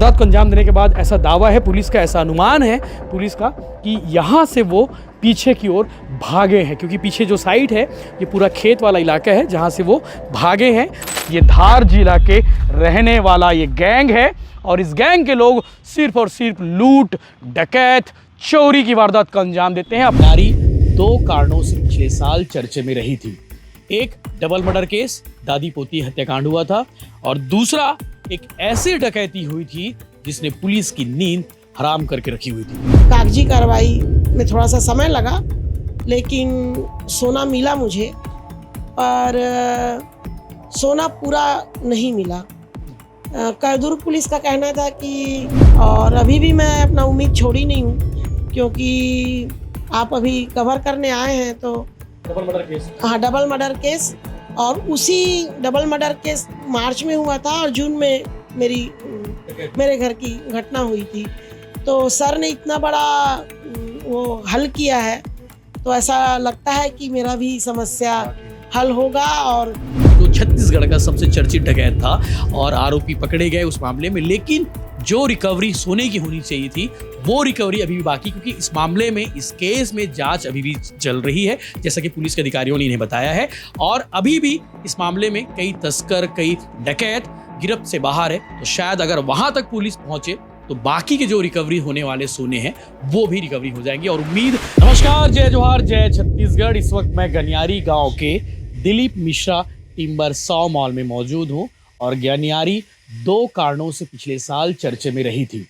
वारदात को अंजाम देने के बाद ऐसा दावा है पुलिस का, ऐसा अनुमान है पुलिस का कि यहाँ से वो पीछे की ओर भागे हैं, क्योंकि पीछे जो साइड है ये पूरा खेत वाला इलाका है जहाँ से वो भागे हैं। ये धार जिला के रहने वाला ये गैंग है और इस गैंग के लोग सिर्फ और सिर्फ लूट, डकैत, चोरी की वारदात का अंजाम देते हैं। नारी दो कारणों से पिछले साल चर्चे में रही थी। एक डबल मर्डर केस, दादी पोती हत्याकांड हुआ था, और दूसरा एक ऐसी डकैती हुई थी जिसने पुलिस की नींद हराम करके रखी हुई थी। कागजी कार्रवाई में थोड़ा सा समय लगा, लेकिन सोना मिला मुझे, पर सोना पूरा नहीं मिला। दुर्ग पुलिस का कहना था कि, और अभी भी मैं अपना उम्मीद छोड़ी नहीं हूँ, क्योंकि आप अभी कवर करने आए हैं तो डबल मर्डर केस, हाँ, डबल मर्डर केस, और उसी डबल मर्डर केस मार्च में हुआ था और जून में मेरे घर की घटना हुई थी। तो सर ने इतना बड़ा वो हल किया है, तो ऐसा लगता है कि मेरा भी समस्या हल होगा। और तो छत्तीसगढ़ का सबसे चर्चित डकैत था और आरोपी पकड़े गए उस मामले में, लेकिन जो रिकवरी सोने की होनी चाहिए थी वो रिकवरी अभी भी बाकी, क्योंकि इस मामले में, इस केस में जांच अभी भी चल रही है, जैसा कि पुलिस के अधिकारियों ने इन्हें बताया है। और अभी भी इस मामले में कई तस्कर, कई डकैत गिरफ्त से बाहर है। तो शायद अगर वहां तक पुलिस पहुंचे तो बाकी के जो रिकवरी होने वाले सोने हैं वो भी रिकवरी हो जाएंगे। और उम्मीद। नमस्कार, जय जोहार, जय छत्तीसगढ़। इस वक्त मैं गनियारी गांव के दिलीप मिश्रा टिम्बर 100 मॉल में मौजूद हूं और गनियारी दो कारणों से पिछले साल चर्चे में रही थी।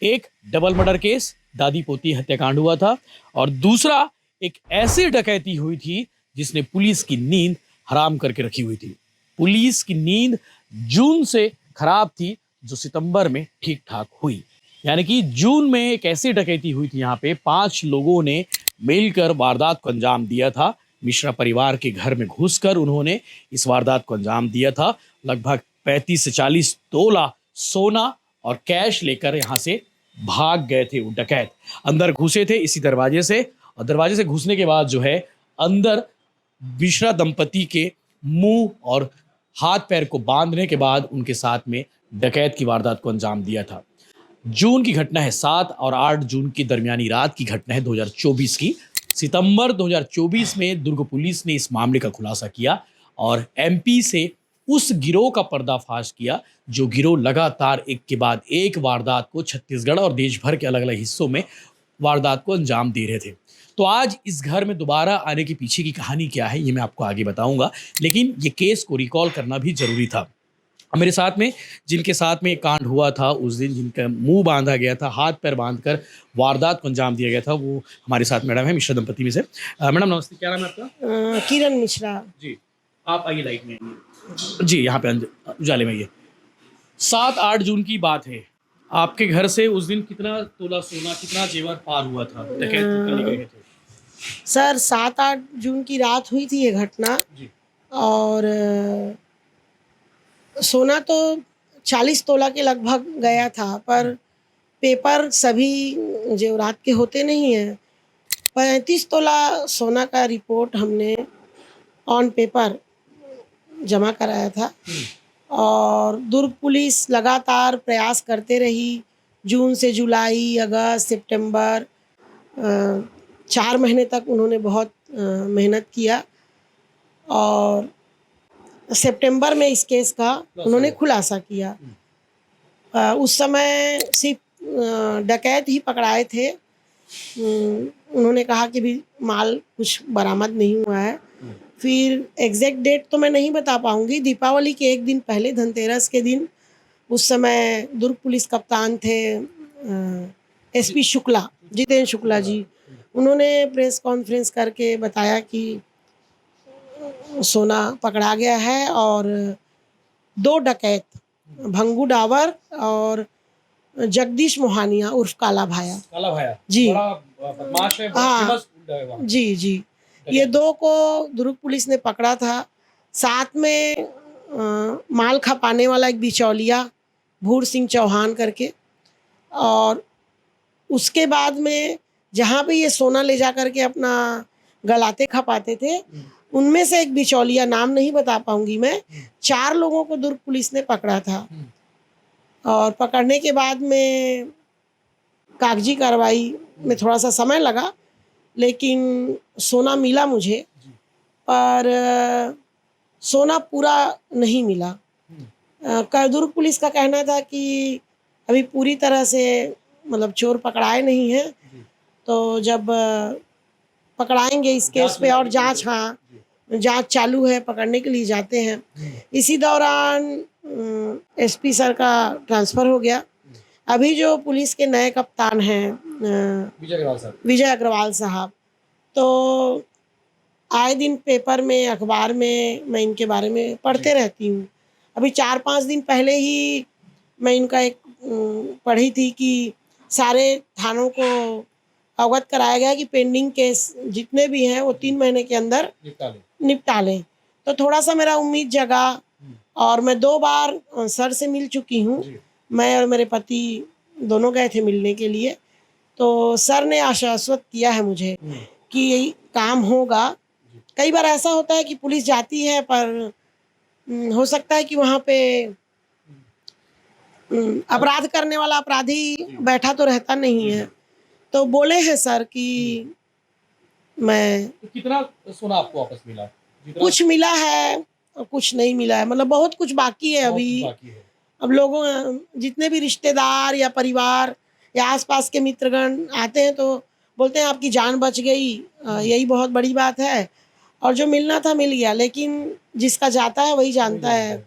एक डबल मर्डर केस, दादी पोती हत्याकांड हुआ था, और दूसरा एक ऐसी डकैती हुई थी जिसने पुलिस की नींद हराम करके रखी हुई थी। पुलिस की नींद जून से खराब थी जो सितंबर में ठीक ठाक हुई। यानी कि जून में एक ऐसी डकैती हुई थी, यहाँ पे 5 लोगों ने मिलकर वारदात को अंजाम दिया था। मिश्रा परिवार के घर में घुसकर उन्होंने इस वारदात को अंजाम दिया था। लगभग 35 से 40 तोला सोना और कैश लेकर यहाँ से भाग गए थे वो डकैत। अंदर घुसे थे इसी दरवाजे से, और दरवाजे से घुसने के बाद जो है अंदर मिश्रा दंपति के मुंह और हाथ पैर को बांधने के बाद उनके साथ में डकैत की वारदात को अंजाम दिया था। जून की घटना है, 7 और 8 जून की दरमियानी रात की घटना है 2024 की। सितंबर 2024 में दुर्ग पुलिस ने इस मामले का खुलासा किया और एमपी से उस गिरोह का पर्दाफाश किया जो गिरोह लगातार एक के बाद एक वारदात को छत्तीसगढ़ और देश भर के अलग अलग हिस्सों में वारदात को अंजाम दे रहे थे। तो आज इस घर में दोबारा आने के पीछे की कहानी क्या है ये मैं आपको आगे बताऊंगा, लेकिन ये केस को रिकॉल करना भी जरूरी था। मेरे साथ में जिनके साथ में कांड हुआ था उस दिन, जिनका मुंह बांधा गया था, हाथ पैर बांधकर वारदात को अंजाम दिया गया था, वो हमारे साथ मैडम है मिश्रा दंपति में से। मैडम नमस्ते, क्या नाम है आपका? किरण मिश्रा जी, आप आइए लाइट में आइए जी, यहाँ पे उजाले में। ये 7-8 जून की बात है। आपके घर से उस दिन कितना तोला सोना, कितना जेवर पार हुआ था? डकैत करने गए थे सर, 7-8 जून की रात हुई थी ये घटना जी। और सोना तो 40 तोला के लगभग गया था, पर पेपर सभी जेवरात के होते नहीं हैं। 35 तोला सोना का रिपोर्ट हमने ऑन पेपर जमा कराया था और दुर्ग पुलिस लगातार प्रयास करते रही। जून से जुलाई, अगस्त, सितंबर, 4 महीने तक उन्होंने बहुत मेहनत किया और सितंबर में इस केस का उन्होंने खुलासा किया। उस समय सिर्फ डकैत ही पकड़ाए थे। उन्होंने कहा कि भी माल कुछ बरामद नहीं हुआ है। फिर एग्जैक्ट डेट तो मैं नहीं बता पाऊंगी। दीपावली के एक दिन पहले, धनतेरस के दिन, उस समय दुर्ग पुलिस कप्तान थे एसपी शुक्ला, जितेंद्र शुक्ला जी। उन्होंने प्रेस कॉन्फ्रेंस करके बताया कि सोना पकड़ा गया है और 2 डकैत, भंगू डावर और जगदीश मोहानिया उर्फ काला भाया जी, बदमाश है, हाँ जी जी, ये 2 को दुर्ग पुलिस ने पकड़ा था। साथ में माल खपाने वाला एक बिचौलिया भूर सिंह चौहान करके, और उसके बाद में जहाँ पे ये सोना ले जा करके अपना गलाते खपाते थे, उनमें से एक बिचौलिया, नाम नहीं बता पाऊंगी मैं, 4 लोगों को दुर्ग पुलिस ने पकड़ा था। और पकड़ने के बाद में कागजी कार्रवाई में थोड़ा सा समय लगा, लेकिन सोना मिला मुझे, पर सोना पूरा नहीं मिला। दुर्ग पुलिस का कहना था कि अभी पूरी तरह से मतलब चोर पकड़ाए नहीं हैं, तो जब पकड़ाएंगे इस केस पे और जांच चालू है, पकड़ने के लिए जाते हैं। इसी दौरान एसपी सर का ट्रांसफ़र हो गया। अभी जो पुलिस के नए कप्तान हैं विजय अग्रवाल साहब, तो आए दिन पेपर में, अखबार में मैं इनके बारे में पढ़ते रहती हूँ। अभी 4-5 दिन पहले ही मैं इनका एक पढ़ी थी कि सारे थानों को अवगत कराया गया कि पेंडिंग केस जितने भी हैं वो 3 महीने के अंदर निपटा लें। तो थोड़ा सा मेरा उम्मीद जगा और मैं 2 बार सर से मिल चुकी हूँ। मैं और मेरे पति दोनों गए थे मिलने के लिए, तो सर ने आश्वस्त किया है मुझे कि यही काम होगा। कई बार ऐसा होता है कि पुलिस जाती है पर हो सकता है कि वहाँ पे अपराध करने वाला अपराधी बैठा तो रहता नहीं है। तो बोले हैं सर कि मैं तो कितना सोना आपको वापस मिला? कुछ मिला है और कुछ नहीं मिला है, मतलब बहुत कुछ बाकी है अभी। अब लोगों जितने भी रिश्तेदार या परिवार या आसपास के मित्रगण आते हैं तो बोलते हैं आपकी जान बच गई, यही बहुत बड़ी बात है। और जो मिलना था मिल गया, लेकिन जिसका जाता है वही जानता है।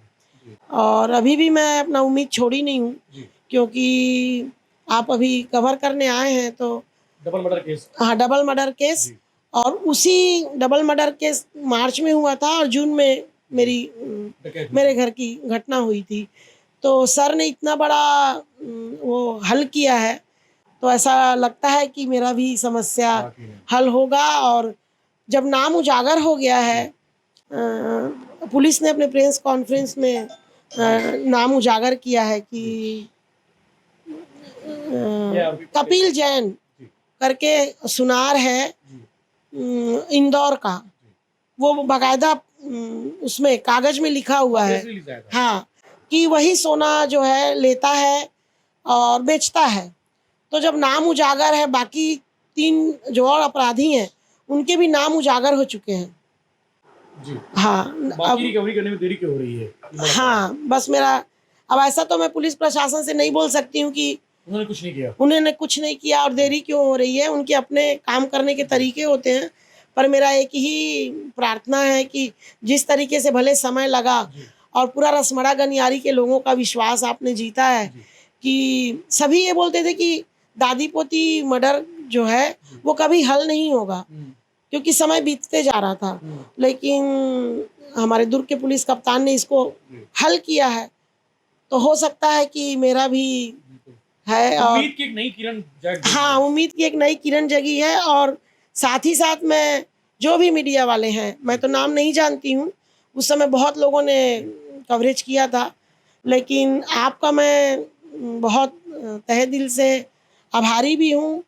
और अभी भी मैं अपना उम्मीद छोड़ी नहीं हूँ, क्योंकि आप अभी कवर करने आए हैं तो डबल मर्डर केस। हाँ, डबल मर्डर केस, और उसी डबल मर्डर केस मार्च में हुआ था और जून में मेरे घर की घटना हुई थी। तो सर ने इतना बड़ा वो हल किया है, तो ऐसा लगता है कि मेरा भी समस्या हल होगा। और जब नाम उजागर हो गया है, पुलिस ने अपने प्रेस कॉन्फ्रेंस में नाम उजागर किया है कि कपिल जैन करके सुनार है इंदौर का, वो बाकायदा उसमें कागज में लिखा हुआ है, हाँ, कि वही सोना जो है लेता है और बेचता है। तो जब नाम उजागर है, बाकी 3 जो और अपराधी हैं उनके भी नाम उजागर हो चुके हैं। हाँ, बाकी रिकवरी करने में देरी क्यों हो रही है? हाँ, बस मेरा अब ऐसा तो मैं पुलिस प्रशासन से नहीं बोल सकती हूँ कि उन्होंने कुछ नहीं किया और देरी क्यों हो रही है। उनके अपने काम करने के तरीके होते हैं, पर मेरा एक ही प्रार्थना है कि जिस तरीके से भले समय लगा और पूरा रसमड़ा गनियारी के लोगों का विश्वास आपने जीता है कि सभी ये बोलते थे कि दादी पोती मर्डर जो है वो कभी हल नहीं होगा, क्योंकि समय बीतते जा रहा था। लेकिन हमारे दुर्ग के पुलिस कप्तान ने इसको हल किया है, तो हो सकता है कि मेरा भी है। और उम्मीद की एक नई किरण जगी। हाँ, उम्मीद की एक नई किरण जगी है। और साथ ही साथ मैं जो भी मीडिया वाले हैं, मैं तो नाम नहीं जानती हूँ, उस समय बहुत लोगों ने कवरेज किया था, लेकिन आपका मैं बहुत तहे दिल से आभारी भी हूँ।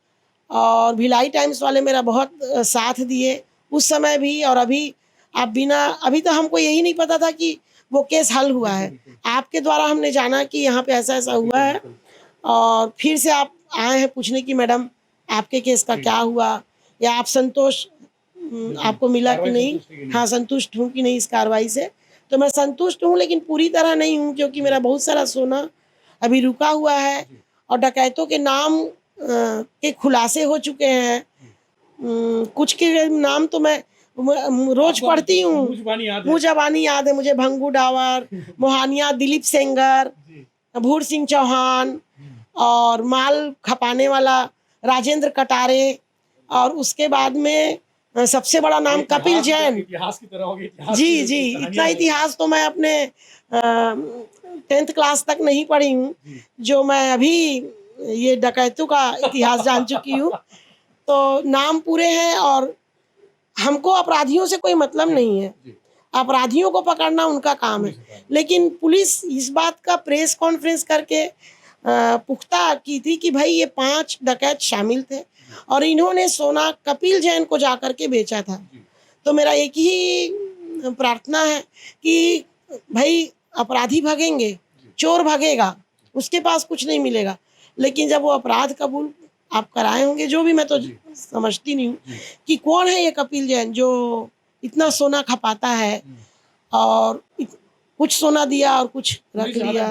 और भिलाई टाइम्स वाले मेरा बहुत साथ दिए उस समय भी और अभी। अभी तो हमको यही नहीं पता था कि वो केस हल हुआ है, आपके द्वारा हमने जाना कि यहाँ पे ऐसा ऐसा हुआ है, और फिर से आप आए हैं पूछने की मैडम आपके केस का क्या हुआ, या आप संतोष आपको मिला कि नहीं। हाँ, संतुष्ट हूँ कि नहीं इस कार्रवाई से। तो मैं संतुष्ट हूँ, लेकिन पूरी तरह नहीं हूँ, क्योंकि मेरा बहुत सारा सोना अभी रुका हुआ है और डकैतों के नाम के खुलासे हो चुके हैं। कुछ के नाम तो मैं रोज पढ़ती हूँ, मुँह ज़बानी याद है मुझे। भंगू डावर, मोहानिया दिलीप सेंगर, भूर सिंह चौहान, और माल खपाने वाला राजेंद्र कटारे, और उसके बाद में सबसे बड़ा नाम कपिल जैन। इतिहास की तरह हो गया। जी, इतना इतिहास तो मैं अपने 10th क्लास तक नहीं पढ़ी हूँ, जो मैं अभी ये डकैतों का इतिहास जान चुकी हूँ। तो नाम पूरे हैं, और हमको अपराधियों से कोई मतलब नहीं है, अपराधियों को पकड़ना उनका काम है। लेकिन पुलिस इस बात का प्रेस कॉन्फ्रेंस करके पुख्ता की थी कि भाई ये 5 डकैत शामिल थे और इन्होंने सोना कपिल जैन को जाकर के बेचा था। तो मेरा एक ही प्रार्थना है कि भाई अपराधी भगेंगे, चोर भगेगा, उसके पास कुछ नहीं मिलेगा। लेकिन जब वो अपराध कबूल आप कराए होंगे, जो भी, मैं तो समझती नहीं हूँ कि कौन है ये कपिल जैन जो इतना सोना खपाता है और कुछ सोना दिया और कुछ रख लिया।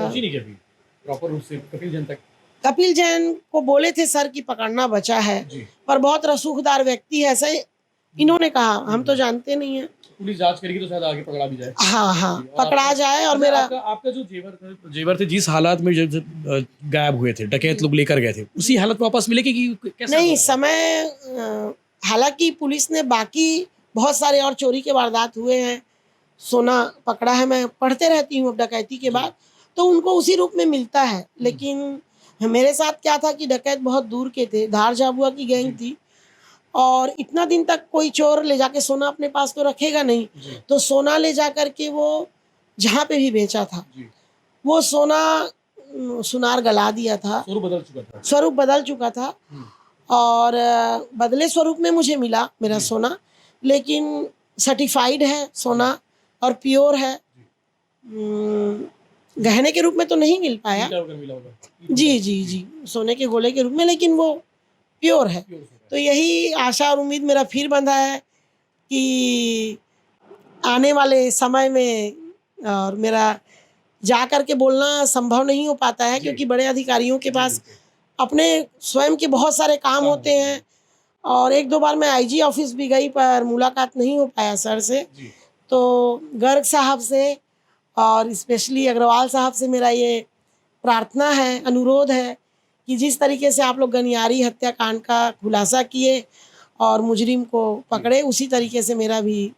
प्रॉपर रूप से कपिल जैन तक कपिल जैन को बोले थे सर कि पकड़ना बचा है, पर बहुत रसूखदार व्यक्ति है, ऐसे इन्होंने कहा, हम तो जानते नहीं है। पुलिस जांच करेगी तो शायद आगे पकड़ा भी जाए। हाँ हाँ, पकड़ा जाए। और मेरा आपका जो जेवर थे जिस हालात में जब गायब हुए थे, डकैत लोग लेकर गए थे, उसी हालत में वापस मिलेगी कि कैसा? नहीं, समय हालांकि पुलिस ने बाकी बहुत सारे और चोरी के वारदात हुए हैं, सोना पकड़ा है, मैं पढ़ते रहती हूँ डकैती के बाद, तो उनको उसी रूप में मिलता है। लेकिन मेरे साथ क्या था कि डकैत बहुत दूर के थे, धार झाबुआ की गैंग थी, और इतना दिन तक कोई चोर ले जाके सोना अपने पास तो रखेगा नहीं, तो सोना ले जा करके वो जहाँ पे भी बेचा था, वो सोना सुनार गला दिया था, स्वरूप बदल चुका था। और बदले स्वरूप में मुझे मिला मेरा सोना, लेकिन सर्टिफाइड है सोना और प्योर है, गहने के रूप में तो नहीं मिल पाया। जी जी जी, सोने के गोले के रूप में, लेकिन वो प्योर है। तो यही आशा और उम्मीद मेरा फिर बंधा है कि आने वाले समय में, और मेरा जा कर के बोलना संभव नहीं हो पाता है क्योंकि बड़े अधिकारियों के पास अपने स्वयं के बहुत सारे काम होते हैं, और एक दो बार मैं आईजी ऑफिस भी गई पर मुलाकात नहीं हो पाया सर से। तो गर्ग साहब से और स्पेशली अग्रवाल साहब से मेरा ये प्रार्थना है, अनुरोध है कि जिस तरीके से आप लोग गनियारी हत्याकांड का खुलासा किए और मुजरिम को पकड़े, उसी तरीके से मेरा भी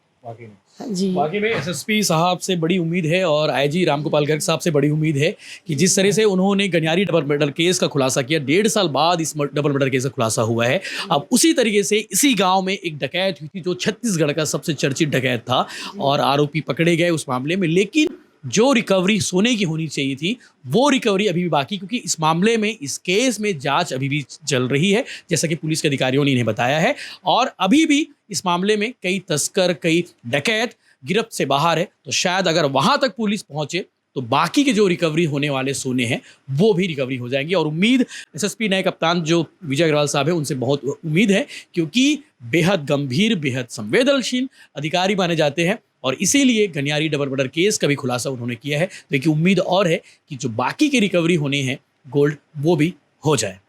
जी। बाकी में एसएसपी साहब से बड़ी उम्मीद है और आईजी रामगोपाल गर्ग साहब से बड़ी उम्मीद है कि जिस तरह से उन्होंने गनियारी डबल मर्डर केस का खुलासा किया, 1.5 साल बाद इस डबल मर्डर केस का खुलासा हुआ है। अब उसी तरीके से इसी गांव में एक डकैत हुई थी जो छत्तीसगढ़ का सबसे चर्चित डकैत था, और आरोपी पकड़े गए उस मामले में। लेकिन जो रिकवरी सोने की होनी चाहिए थी, वो रिकवरी अभी भी बाकी, क्योंकि इस मामले में, इस केस में जांच अभी भी चल रही है, जैसा कि पुलिस के अधिकारियों ने इन्हें बताया है। और अभी भी इस मामले में कई तस्कर, कई डकैत गिरफ्त से बाहर है। तो शायद अगर वहां तक पुलिस पहुंचे तो बाकी के जो रिकवरी होने वाले सोने हैं वो भी रिकवरी हो जाएंगी। और उम्मीद एसएसपी नए कप्तान जो विजय अग्रवाल साहब है उनसे बहुत उम्मीद है, क्योंकि बेहद गंभीर, बेहद संवेदनशील अधिकारी माने जाते हैं, और इसीलिए गनियारी डबल मर्डर केस का भी खुलासा उन्होंने किया है। तो एक उम्मीद और है कि जो बाकी की रिकवरी होने हैं गोल्ड, वो भी हो जाए।